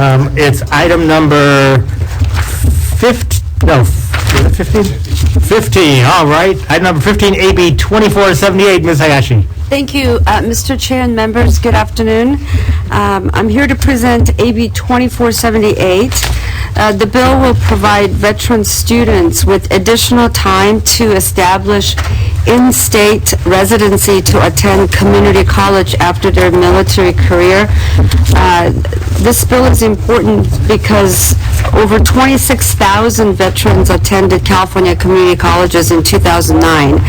It's item number 15, no, 15? 15, all right. Item number 15, AB 2478, Ms. Hayashi. Thank you, Mr. Chair and members. Good afternoon. I'm here to present AB 2478. The bill will provide veteran students with additional time to establish in-state residency to attend community college after their military career. This bill is important because over 26,000 veterans attended California community colleges in 2009.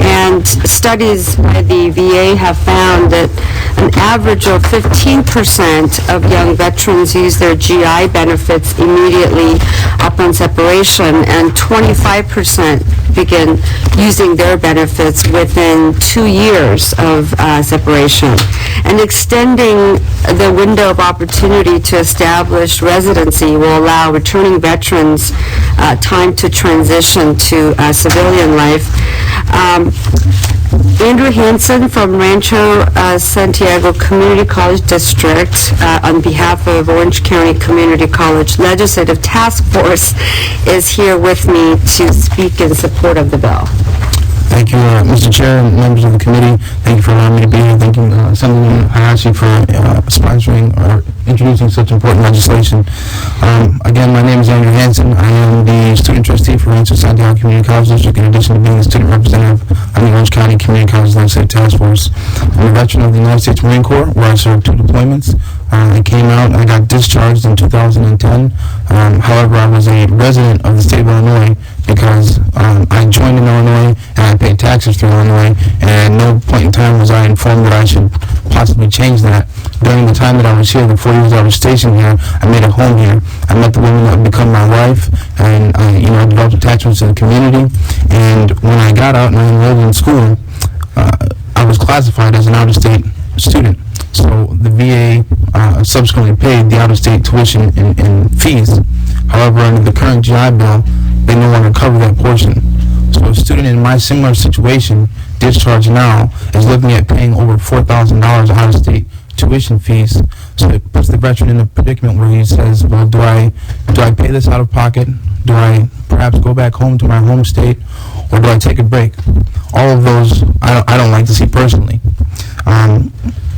And studies by the VA have found that an average of 15% of young veterans use their GI benefits immediately upon separation, and 25% begin using their benefits within 2 years of separation. And extending the window of opportunity to establish residency will allow returning veterans time to transition to civilian life. Andrew Hansen from Rancho, Santiago Community College District, on behalf of Orange County Community College Legislative Task Force, is here with me to speak in support of the bill. Thank you, Mr. Chair and members of the committee. Thank you for allowing me to be here. Thank you, Assemblyman Hayashi, for sponsoring or introducing such important legislation. Again, my name is Andrew Hansen. I am the student trustee for Rancho Santiago Community College District, in addition to being the student representative on the Orange County Community College Legislative Task Force. I'm a veteran of the United States Marine Corps, where I served 2 deployments. I came out, I got discharged in 2010. However, I was a resident of the state of Illinois because I joined in Illinois and I paid taxes through Illinois, and at no point in time was I informed that I should possibly change that. During the time that I was here, the 4 years I was stationed here, I made a home here. I met the woman that would become my wife, and I developed attachments to the community. And when I got out and I enrolled in school, I was classified as an out-of-state student. So the VA subsequently paid the out-of-state tuition and fees. However, under the current GI Bill, they no longer cover that portion. So a student in my similar situation, discharged now, is looking at paying over $4,000 out-of-state tuition fees. So it puts the veteran in a predicament where he says, well, do I pay this out of pocket? Do I perhaps go back home to my home state? Or do I take a break? All of those I don't like to see personally.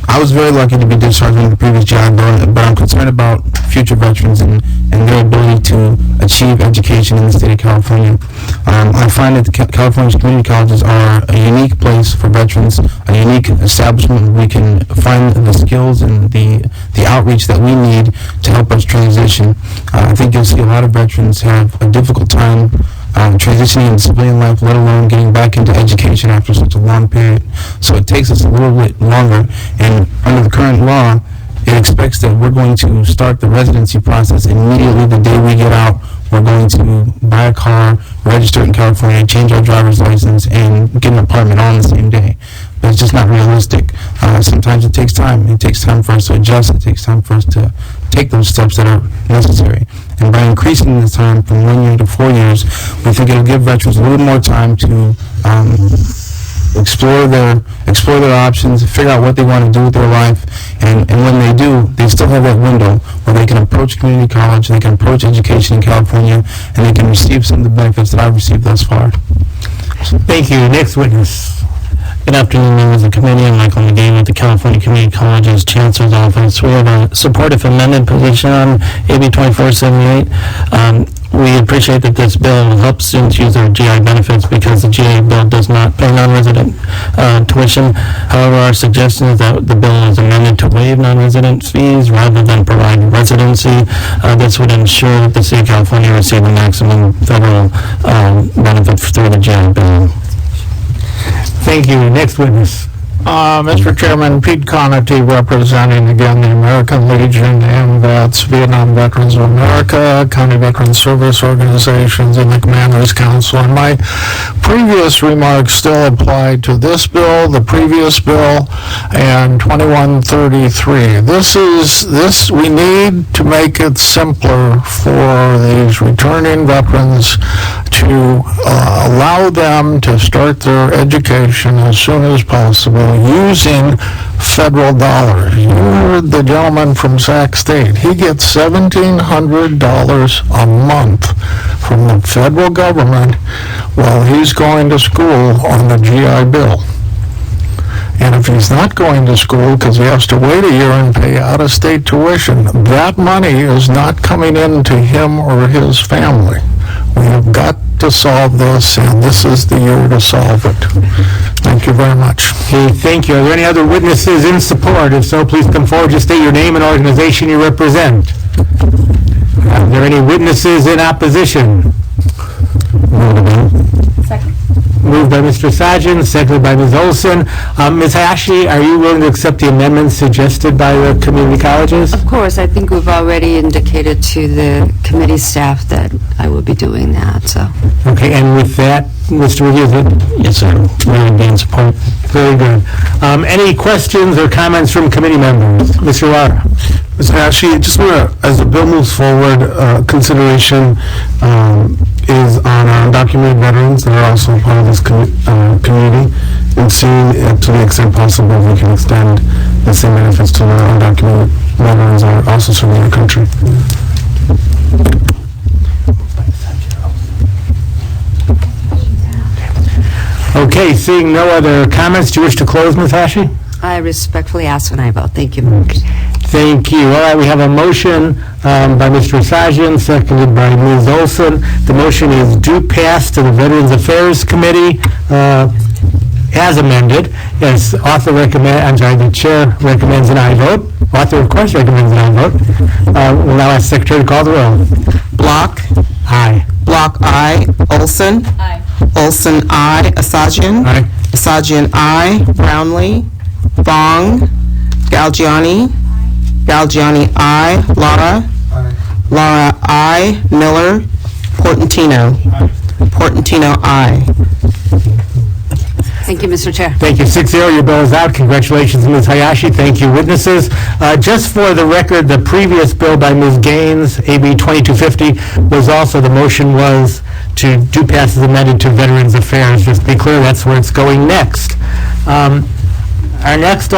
I was very lucky to be discharged in the previous GI Bill, but I'm concerned about future veterans and their ability to achieve education in the state of California. I find that California's community colleges are a unique place for veterans, a unique establishment where we can find the skills and the outreach that we need to help us transition. I think you'll see a lot of veterans have a difficult time transitioning into civilian life, let alone getting back into education after such a long period. So it takes us a little bit longer, and under the current law, it expects that we're going to start the residency process immediately the day we get out. We're going to buy a car, register in California, change our driver's license, and get an apartment all on the same day. But it's just not realistic. Sometimes it takes time. It takes time for us to adjust. It takes time for us to take those steps that are necessary. And by increasing the time from 1 year to 4 years, we think it'll give veterans a little more time to explore their options, figure out what they want to do with their life, and when they do, they still have that window where they can approach community college, they can approach education in California, and they can receive some of the benefits that I've received thus far. Thank you. Next witness. Good afternoon, members of the committee. I'm Michael McGee with the California Community College's Chancellor's Office. We have a supportive amended position on AB 2478. We appreciate that this bill will help students use their GI benefits because the GI bill does not pay non-resident tuition. However, our suggestion is that the bill is amended to waive non-resident fees rather than provide residency. This would ensure that the State of California receive the maximum federal benefits through the GI bill. Thank you. Next witness. Mr. Chairman, Pete Conity, representing again the American Legion, AMVETS, Vietnam Veterans of America, County Veterans Service Organizations, and the Commanders Council. And my previous remarks still apply to this bill, the previous bill, and 2133. We need to make it simpler for these returning veterans to allow them to start their education as soon as possible using federal dollar. You heard the gentleman from Sac State. He gets $1,700 a month from the federal government while he's going to school on the GI Bill. And if he's not going to school because he has to wait a year and pay out-of-state tuition, that money is not coming in to him or his family. We have got to solve this, and this is the year to solve it. Thank you very much. Okay, thank you. Are there any other witnesses in support? If so, please come forward, just state your name and organization you represent. Are there any witnesses in opposition? Moved by Mr. Sajin, seconded by Ms. Olson. Ms. Hayashi, are you willing to accept the amendments suggested by the community colleges? Of course, I think we've already indicated to the committee staff that I will be doing that, so. Okay, and with that, Mr. Review, Yes, sir. We would be in support. very good. Any questions or comments from committee members? Mr. Lara? Ms. Hayashi, just want to, as the bill moves forward, consideration is on our undocumented veterans that are also part of this community, and seeing to the extent possible if we can extend the same benefits to the undocumented veterans that are also serving our country. Okay, seeing no other comments, do you wish to close, Ms. Hayashi? I respectfully ask when I vote. Thank you, members. Thank you. All right, we have a motion by Mr. Sajin, seconded by Ms. Olson. The motion is due pass to the Veterans Affairs Committee as amended. Yes, the chair recommends an aye vote. Author, of course, recommends an aye vote. We'll now ask Secretary to call the roll. Block. Aye. Block I. Olson. Aye. Olson I. Asajian. Aye. Asajian I. Brownlee. Vong. Galgiani. Galgiani I. Lara. Lara I. Miller. Portantino. Portantino I. Thank you, Mr. Chair. Thank you. 6-0, your bill is out. Congratulations, Ms. Hayashi. Thank you, witnesses. Just for the record, the previous bill by Ms. Gaines, AB 2250, was also, the motion was to do pass as amended to Veterans Affairs. Just to be clear, that's where it's going next. Our next